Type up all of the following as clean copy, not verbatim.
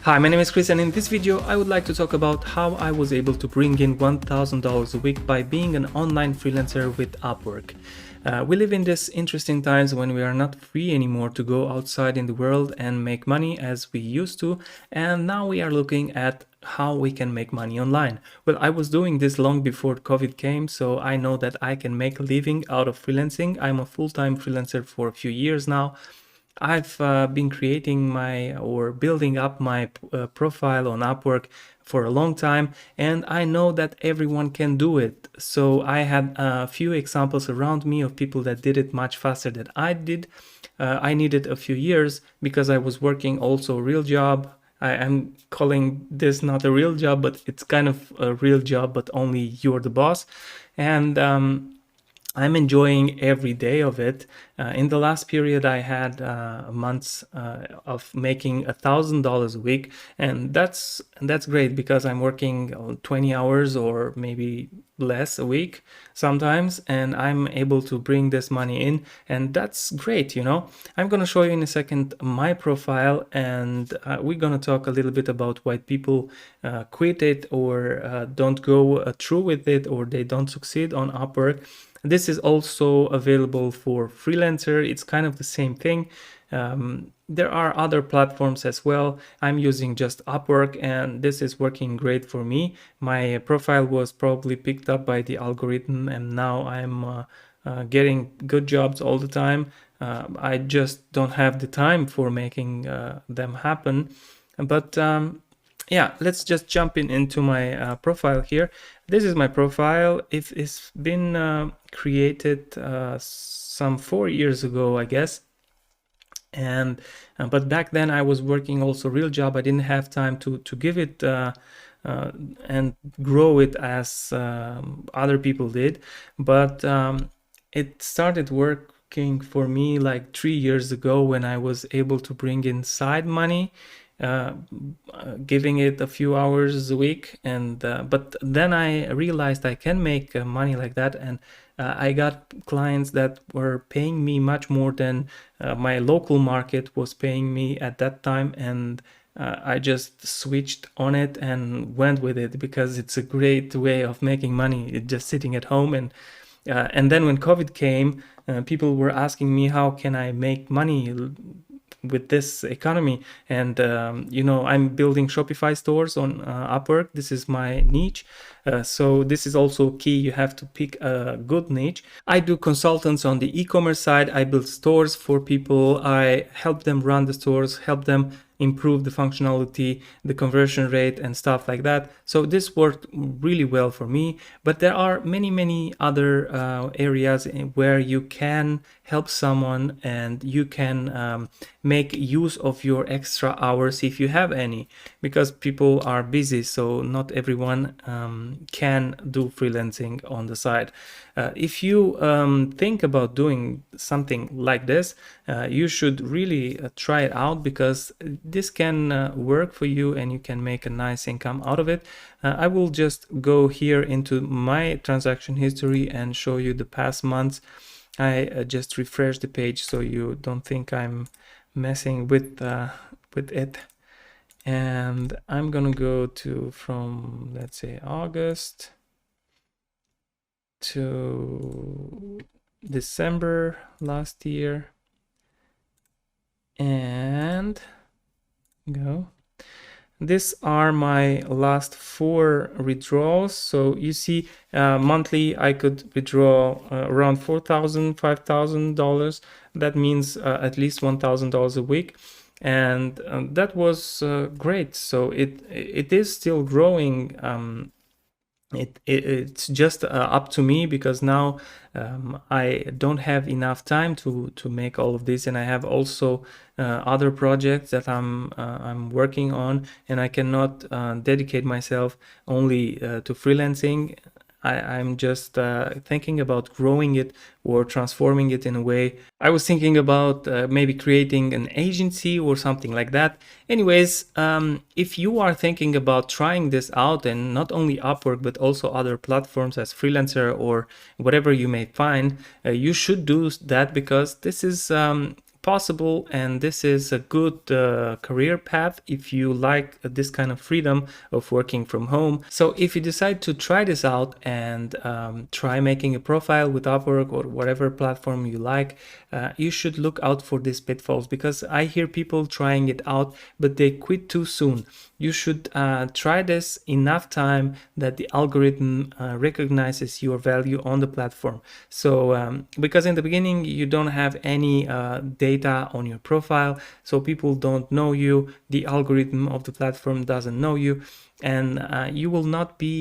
Hi, my name is Chris, and in this video I would like to talk about how I was able to bring in $1,000 a week by being an online freelancer with Upwork. We live in these interesting times when we are not free anymore to go outside in the world and make money as we used to, and now we are looking at how we can make money online. Well, I was doing this long before COVID came, so I know that I can make a living out of freelancing. I'm a full-time freelancer for a few years now. I've been creating or building up my profile on Upwork for a long time, and I know that everyone can do it. So I had a few examples around me of people that did it much faster than I did. I needed a few years because I was working also a real job. I am calling this not a real job, but it's kind of a real job, but only you're the boss. And I'm enjoying every day of it. In the last period, I had months of making $1,000 a week, and that's great because I'm working 20 hours or maybe less a week sometimes, and I'm able to bring this money in, and that's great, you know. I'm gonna show you in a second my profile, and we're gonna talk a little bit about why people quit it or don't go through with it, or they don't succeed on Upwork. This is also available for freelancer. It's kind of the same thing. There are other platforms as well. I'm using just Upwork, and this is working great for me. My profile was probably picked up by the algorithm, and now I'm getting good jobs all the time. I just don't have the time for making them happen. But yeah, let's just jump into my profile here. This is my profile. It's been created some 4 years ago, I guess. And but back then I was working also real job. I didn't have time to give it and grow it as other people did. But it started working for me like 3 years ago when I was able to bring in side money. Giving it a few hours a week, and but then I realized I can make money like that, and I got clients that were paying me much more than my local market was paying me at that time, and I just switched on it and went with it because it's a great way of making money, just sitting at home. And then when COVID came, people were asking me, how can I make money with this economy? And you know, I'm building Shopify stores on Upwork. This is my niche, so this is also key. You have to pick a good niche. I do consultants on the e-commerce side. I build stores for people. I help them run the stores, help them improve the functionality, the conversion rate, and stuff like that. So this worked really well for me. But there are many other areas where you can help someone, and you can make use of your extra hours if you have any, because people are busy, so not everyone can do freelancing on the side. If you think about doing something like this, you should really try it out, because this can work for you and you can make a nice income out of it. I will just go here into my transaction history and show you the past months. I just refresh the page so you don't think I'm messing with it. And I'm gonna go to from, let's say, August to December last year, and go. These are my last 4 withdrawals. So you see, monthly I could withdraw around $4,000, $5,000. That means at least $1,000 a week, and that was great. So it is still growing. It's just up to me, because now I don't have enough time to make all of this, and I have also other projects that I'm working on, and I cannot dedicate myself only to freelancing. I'm just thinking about growing it or transforming it in a way. I was thinking about maybe creating an agency or something like that. Anyways, if you are thinking about trying this out, and not only Upwork but also other platforms as freelancer or whatever you may find, you should do that, because this is possible, and this is a good career path if you like this kind of freedom of working from home. So if you decide to try this out and try making a profile with Upwork or whatever platform you like, you should look out for these pitfalls, because I hear people trying it out but they quit too soon. You should try this enough time that the algorithm recognizes your value on the platform. So because in the beginning you don't have any data on your profile, so people don't know you, the algorithm of the platform doesn't know you, and you will not be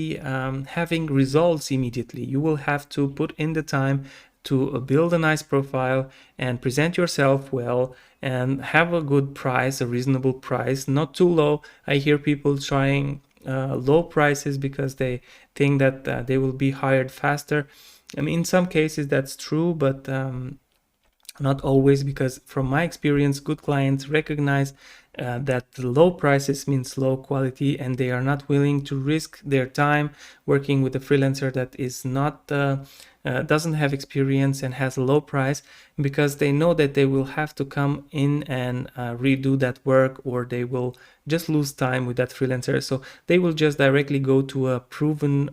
having results immediately. You will have to put in the time to build a nice profile and present yourself well and have a good price, a reasonable price, not too low. I hear people trying low prices because they think that they will be hired faster. I mean, in some cases that's true, but not always, because from my experience, good clients recognize that low prices means low quality, and they are not willing to risk their time working with a freelancer that is not doesn't have experience and has a low price, because they know that they will have to come in and redo that work, or they will just lose time with that freelancer. So they will just directly go to a proven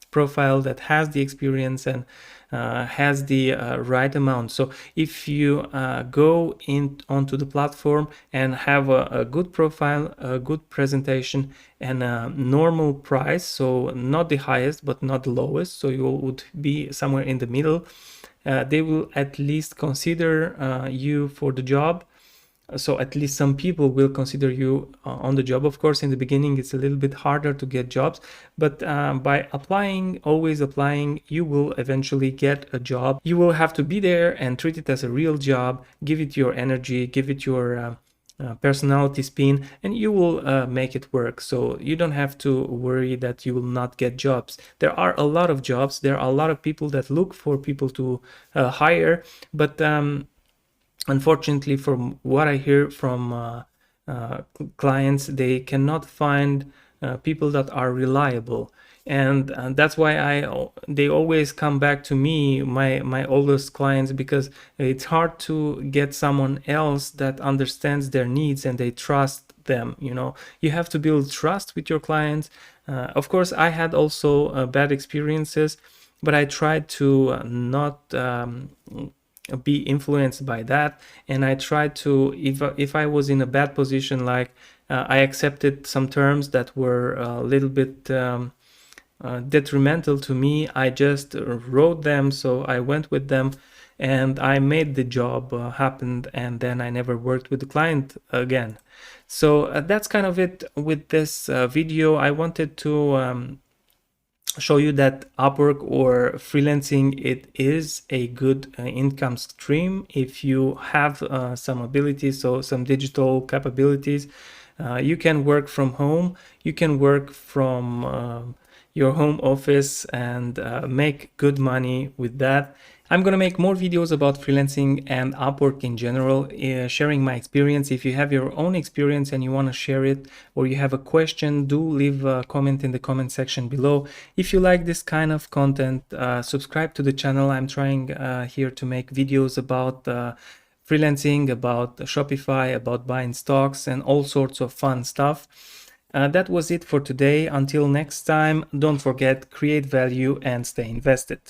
profile that has the experience and has the right amount. So if you go in onto the platform and have a good profile, a good presentation, and a normal price, so not the highest but not the lowest, so you would be somewhere in the middle, they will at least consider you for the job. So at least some people will consider you on the job. Of course, in the beginning it's a little bit harder to get jobs, but by applying, always applying, you will eventually get a job. You will have to be there and treat it as a real job, give it your energy, give it your personality spin, and you will make it work. So you don't have to worry that you will not get jobs. There are a lot of jobs, there are a lot of people that look for people to hire, but unfortunately, from what I hear from clients, they cannot find people that are reliable, and that's why they always come back to me, my oldest clients, because it's hard to get someone else that understands their needs and they trust them. You know, you have to build trust with your clients. Of course, I had also bad experiences, but I tried to not be influenced by that, and I tried to, if I was in a bad position, like I accepted some terms that were a little bit detrimental to me, I just wrote them, so I went with them and I made the job happen, and then I never worked with the client again. So that's kind of it with this video. I wanted to show you that Upwork or freelancing, it is a good income stream if you have some abilities, so some digital capabilities. You can work from home, you can work from your home office and make good money with that. I'm gonna make more videos about freelancing and Upwork in general, sharing my experience. If you have your own experience and you want to share it, or you have a question, do leave a comment in the comment section below. If you like this kind of content, subscribe to the channel. I'm trying here to make videos about freelancing, about Shopify, about buying stocks, and all sorts of fun stuff. That was it for today. Until next time, don't forget, create value and stay invested.